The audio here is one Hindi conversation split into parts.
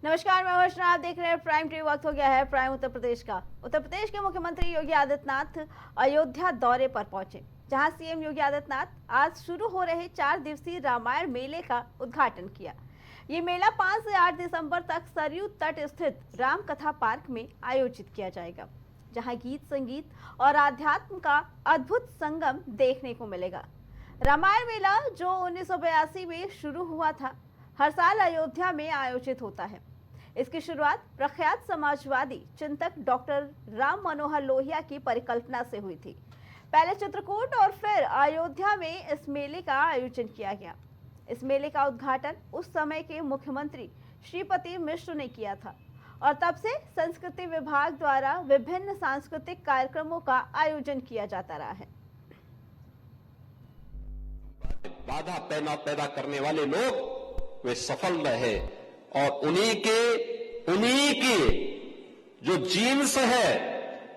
नमस्कार, मैं अर्चना। आप देख रहे हैं प्राइम टीवी। वक्त हो गया है प्राइम उत्तर प्रदेश का। उत्तर प्रदेश के मुख्यमंत्री योगी आदित्यनाथ अयोध्या दौरे पर पहुंचे, जहां सीएम योगी आदित्यनाथ आज शुरू हो रहे 4 दिवसीय रामायण मेले का उद्घाटन किया। ये मेला 5 से 8 दिसंबर तक सरयू तट स्थित राम कथा पार्क में आयोजित किया जाएगा, जहां गीत संगीत और आध्यात्म का अद्भुत संगम देखने को मिलेगा। रामायण मेला जो 1982 में शुरू हुआ था, हर साल अयोध्या में आयोजित होता है। इसकी शुरुआत प्रख्यात समाजवादी चिंतक डॉक्टर राम मनोहर लोहिया की परिकल्पना से हुई थी। पहले चित्रकूट और फिर अयोध्या में इस मेले का आयोजन किया गया। इस मेले का उद्घाटन उस समय के मुख्यमंत्री श्रीपति मिश्र ने किया था और तब से संस्कृति विभाग द्वारा विभिन्न सांस्कृतिक कार्यक्रमों का आयोजन किया जाता रहा है। बाधा पैदा करने वाले लोग वे सफल रहे और उन्हीं की जो जीन्स है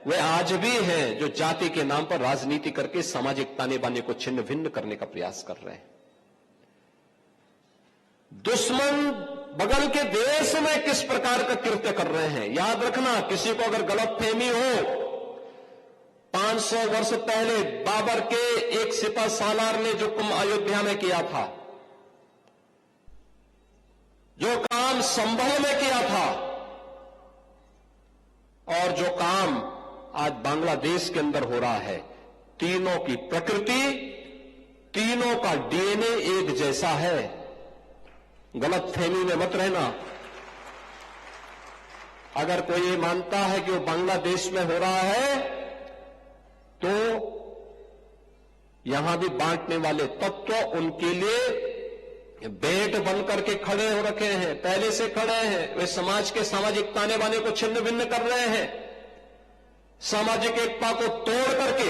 वे आज भी हैं, जो जाति के नाम पर राजनीति करके सामाजिक ताने बाने को छिन्न भिन्न करने का प्रयास कर रहे हैं। दुश्मन बगल के देश में किस प्रकार का कृत्य कर रहे हैं, याद रखना। किसी को अगर गलतफहमी हो, 500 वर्ष पहले बाबर के एक सिपह सालार ने जो कुंभ अयोध्या में किया था, जो काम संभल में किया था, और जो काम आज बांग्लादेश के अंदर हो रहा है, तीनों की प्रकृति, तीनों का डीएनए एक जैसा है। गलतफहमी में मत रहना। अगर कोई ये मानता है कि वो बांग्लादेश में हो रहा है, तो यहां भी बांटने वाले तत्व उनके लिए बेट बन करके खड़े हो रखे हैं, पहले से खड़े हैं। वे समाज के सामाजिक ताने बाने को छिन्न भिन्न कर रहे हैं, सामाजिक एकता को तोड़ करके,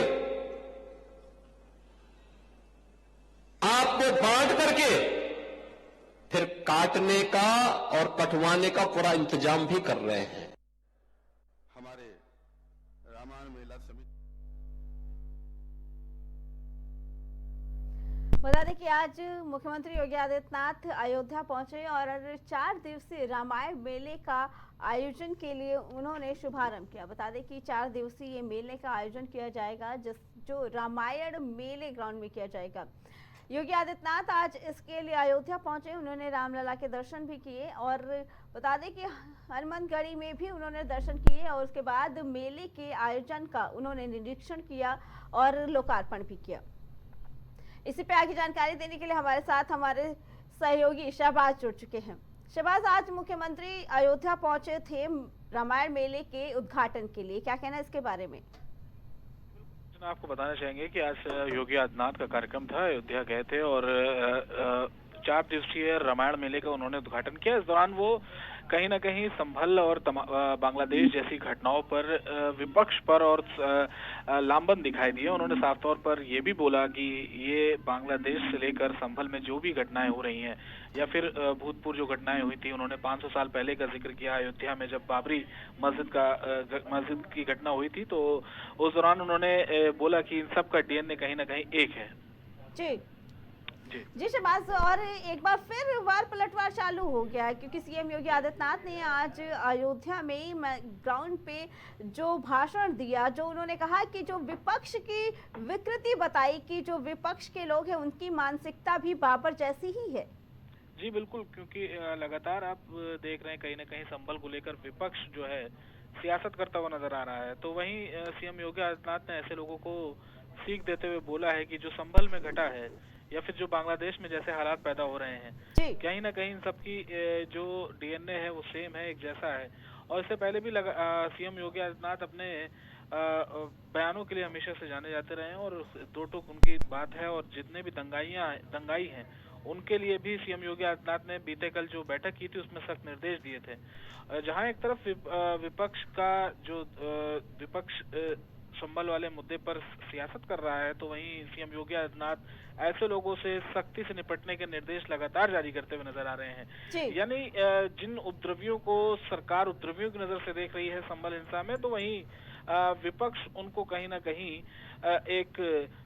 आपको बांट करके फिर काटने का और कटवाने का पूरा इंतजाम भी कर रहे हैं। हमारे रामायण मेला समिति बता दें कि आज मुख्यमंत्री योगी आदित्यनाथ अयोध्या पहुंचे और 4 दिवसीय रामायण मेले का आयोजन के लिए उन्होंने शुभारंभ किया। बता दें कि 4 दिवसीय ये मेले का आयोजन किया जाएगा, जो रामायण मेले ग्राउंड में किया जाएगा। योगी आदित्यनाथ आज इसके लिए अयोध्या पहुंचे। उन्होंने रामलला के दर्शन भी किए और बता दें कि हनुमानगढ़ी में भी उन्होंने दर्शन किए और उसके बाद मेले के आयोजन का उन्होंने निरीक्षण किया और लोकार्पण भी किया। इसी पे आगे जानकारी देने के लिए हमारे साथ हमारे सहयोगी शहबाज जुड़ चुके हैं। शहबाज, आज मुख्यमंत्री अयोध्या पहुंचे थे रामायण मेले के उद्घाटन के लिए, क्या कहना है इसके बारे में? आपको बताना चाहेंगे कि आज योगी आदित्यनाथ का कार्यक्रम था, अयोध्या गए थे और 4 दिवसीय रामायण मेले का उन्होंने उद्घाटन किया। इस दौरान वो कहीं ना कहीं संभल और बांग्लादेश जैसी घटनाओं पर विपक्ष पर और लामबंद दिखाई दिए। उन्होंने साफ तौर पर यह भी बोला कि ये बांग्लादेश से लेकर संभल में जो भी घटनाएं हो रही हैं या फिर भूतपूर्व जो घटनाएं हुई थी, उन्होंने 500 साल पहले का जिक्र किया। अयोध्या में जब बाबरी मस्जिद की घटना हुई थी, तो उस दौरान उन्होंने बोला कि इन सब का डीएनए कहीं ना कहीं एक है। जी शहबाज, और एक बार फिर वार पलटवार चालू हो गया है, क्योंकि सीएम योगी आदित्यनाथ ने आज अयोध्या में ग्राउंड पे जो भाषण दिया, जो उन्होंने कहा कि जो विपक्ष की विकृति बताई कि जो विपक्ष के लोग हैं उनकी मानसिकता भी बाबर जैसी ही है। जी बिल्कुल, क्योंकि लगातार आप देख रहे हैं कहीं ना कहीं संभल को लेकर विपक्ष जो है सियासत करता हुआ नजर आ रहा है। तो वहीं सीएम योगी आदित्यनाथ ने ऐसे लोगों को सीख देते हुए बोला है कि जो संभल में घटा है या फिर जो बांग्लादेश में जैसे हालात पैदा हो रहे हैं, कहीं ना कहीं इन सबकी जो डीएनए है वो सेम है, एक जैसा है। और इससे पहले भी सीएम योगी आदित्यनाथ अपने बयानों के लिए हमेशा से जाने जाते रहे हैं और दो टूक उनकी बात है। और जितने भी दंगाई हैं उनके लिए भी सीएम योगी आदित्यनाथ ने बीते कल जो बैठक की थी उसमें सख्त निर्देश दिए थे। जहां एक तरफ विपक्ष का जो विपक्ष संभल वाले मुद्दे पर सियासत कर रहा है, तो वहीं सीएम योगी आदित्यनाथ ऐसे लोगों से सख्ती से निपटने के निर्देश लगातार जारी करते हुए नजर आ रहे हैं। यानी जिन उपद्रवियों को सरकार उपद्रवियों की नजर से देख रही है संभल हिंसा में, तो वहीं विपक्ष उनको कहीं ना कहीं एक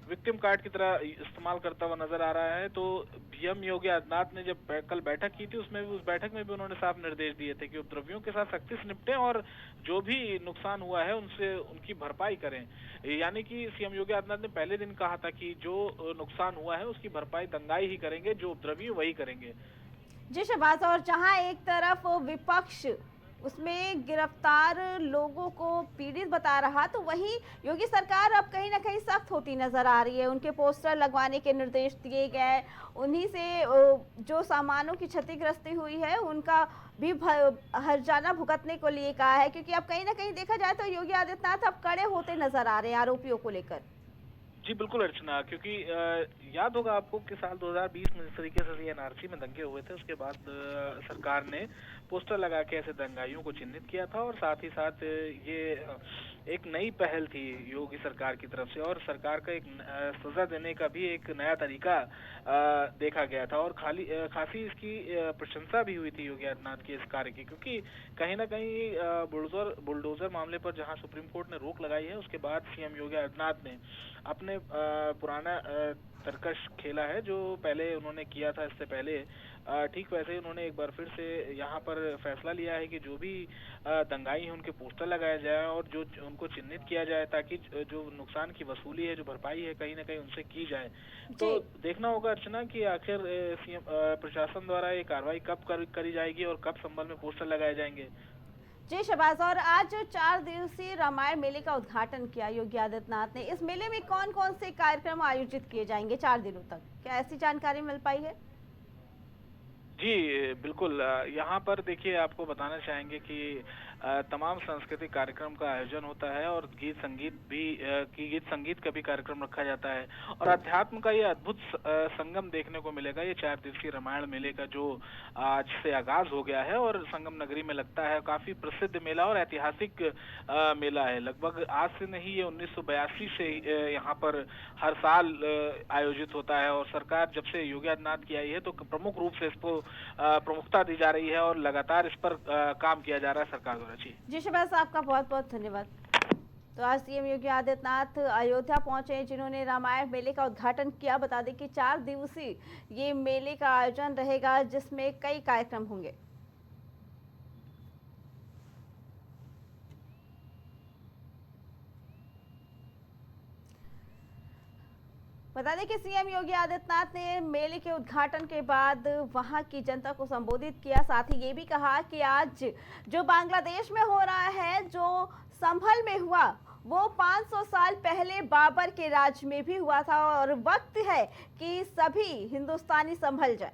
विक्टिम कार्ड की तरह इस्तेमाल करता हुआ नजर आ रहा है। तो पीएम योगी आदित्यनाथ ने जब कल बैठक की थी, उसमें भी उस बैठक में भी उन्होंने साफ निर्देश दिए थे कि उपद्रवियों के साथ सख्ती से निपटें और जो भी नुकसान हुआ है उनसे उनकी भरपाई करें। यानी कि सीएम योगी आदित्यनाथ ने पहले दिन कहा था कि जो नुकसान हुआ है उसकी भरपाई दंगाई ही करेंगे, जो उपद्रवी वही करेंगे। जी शहबाज, और जहां एक तरफ विपक्ष उसमें गिरफ्तार लोगों को पीड़ित बता रहा, तो वहीं योगी सरकार अब कहीं ना कहीं सख्त होती नजर आ रही है। उनके पोस्टर लगवाने के निर्देश दिए गए, उन्हीं से जो सामानों की क्षतिग्रस्ती हुई है उनका भी हर्जाना भुगतने को लिए कहा है, क्योंकि अब कहीं ना कहीं देखा जाए तो योगी आदित्यनाथ अब कड़े होते नजर आ रहे हैं आरोपियों को लेकर। जी बिल्कुल अर्चना, क्योंकि याद होगा आपको कि साल 2020 में जिस तरीके से एनआरसी में दंगे हुए थे, उसके बाद सरकार ने पोस्टर लगा के ऐसे दंगाइयों को चिन्हित किया था और साथ ही साथ ये एक नई पहल थी योगी सरकार की तरफ से और सरकार का एक सजा देने का भी एक नया तरीका देखा गया था और खासी इसकी प्रशंसा भी हुई थी योगी आदित्यनाथ के इस कार्य की, क्योंकि कहीं ना कहीं बुलडोजर मामले पर जहां सुप्रीम कोर्ट ने रोक लगाई है, उसके बाद सीएम योगी आदित्यनाथ ने अपने पुराना तर्कश खेला है जो पहले उन्होंने किया था इससे पहले, ठीक वैसे ही उन्होंने एक बार फिर से यहाँ पर फैसला लिया है कि जो भी दंगाई है उनके पोस्टर लगाए जाए और जो उनको चिन्हित किया जाए, ताकि जो नुकसान की वसूली है, जो भरपाई है, कहीं ना कहीं उनसे की जाए। तो देखना होगा अर्चना कि आखिर सीएम प्रशासन द्वारा ये कार्रवाई कब करी जाएगी और कब संबल में पोस्टर लगाए जाएंगे। जी शहबाज, और आज 4 दिवसीय रामायण मेले का उद्घाटन किया योगी आदित्यनाथ ने। इस मेले में कौन कौन से कार्यक्रम आयोजित किए जाएंगे 4 दिनों तक, क्या ऐसी जानकारी मिल पाई है? जी बिल्कुल, यहाँ पर देखिए आपको बताना चाहेंगे कि तमाम सांस्कृतिक कार्यक्रम का आयोजन होता है और गीत संगीत का भी कार्यक्रम रखा जाता है और अध्यात्म का ये अद्भुत संगम देखने को मिलेगा। ये 4 दिवसीय रामायण मेले का जो आज से आगाज हो गया है और संगम नगरी में लगता है, काफी प्रसिद्ध मेला और ऐतिहासिक मेला है। लगभग आज से नहीं, ये 1982 से यहाँ पर हर साल आयोजित होता है और सरकार जब से योगी आदित्यनाथ की आई है तो प्रमुख रूप से इसको प्रमुखता दी जा रही है और लगातार इस पर काम किया जा रहा है सरकार द्वारा। जी शहबाज, आपका बहुत बहुत धन्यवाद। तो आज सीएम योगी आदित्यनाथ अयोध्या पहुंचे, जिन्होंने रामायण मेले का उद्घाटन किया। बता दें कि 4 दिवसीय ये मेले का आयोजन रहेगा, जिसमें कई कार्यक्रम होंगे। बता दें कि सीएम योगी आदित्यनाथ ने मेले के उद्घाटन के बाद वहां की जनता को संबोधित किया। साथ ही ये भी कहा कि आज जो बांग्लादेश में हो रहा है, जो संभल में हुआ, वो 500 साल पहले बाबर के राज में भी हुआ था और वक्त है कि सभी हिंदुस्तानी संभल जाए।